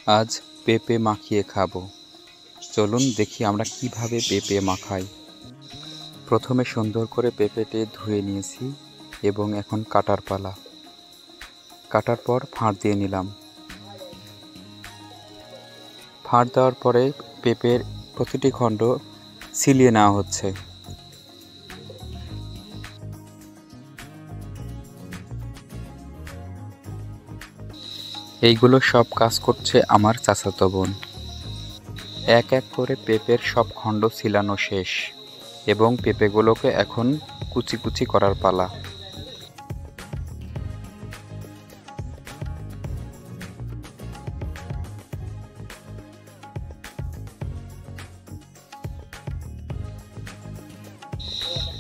আজ পেঁপে মাখিয়ে খাবো। চলুন দেখি আমরা কিভাবে পেঁপে মাখাই। প্রথমে সুন্দর করে পেঁপেটি ধুয়ে নিয়েছি এবং এখন কাটার পালা। কাটার পর ফাঁড় দিয়ে নিলাম। ফাঁড় দেওয়ার পরে পেঁপের প্রতিটি খণ্ড ছিলিয়ে নেওয়া হচ্ছে। এইগুলো সব কাজ করছে আমার চাচাতো বোন। এক এক করে পেঁপের সব খণ্ড ছিলানো শেষ এবং পেঁপেগুলোকে এখন কুচি কুচি করার পালা।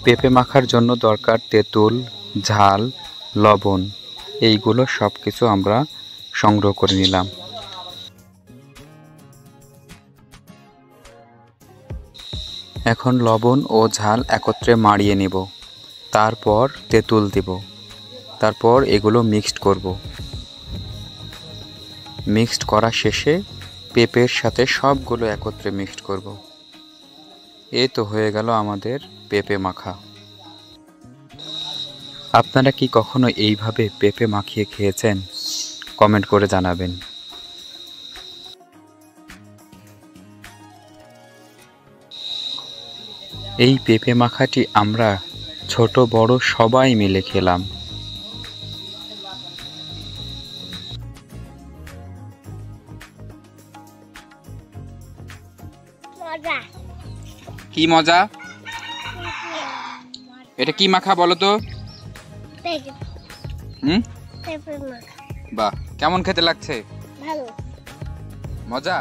পেঁপে মাখার জন্য দরকার তেঁতুল, ঝাল, লবণ। এইগুলো সব কিছু আমরা সংগ্রহ করে নিলাম। এখন লবণ ও ঝাল একত্রে মাড়িয়ে নেব, তারপর তেঁতুল দেব, তারপর এগুলো মিক্সড করব। মিক্সড করা শেষে পেঁপের সাথে সবগুলো একত্রে মিক্সড করব। এই তো হয়ে গেল আমাদের পেঁপে মাখা। আপনারা কি কখনো এইভাবে পেঁপে মাখিয়ে খেয়েছেন? কমেন্ট করে জানাবেন। এই পেঁপে মাখাটি আমরা ছোট বড় সবাই মিলে খেলাম। কি মজা! এটা কি মাখা বলো তো? বাহ, কেমন খেতে লাগছে? ভালো। মজা।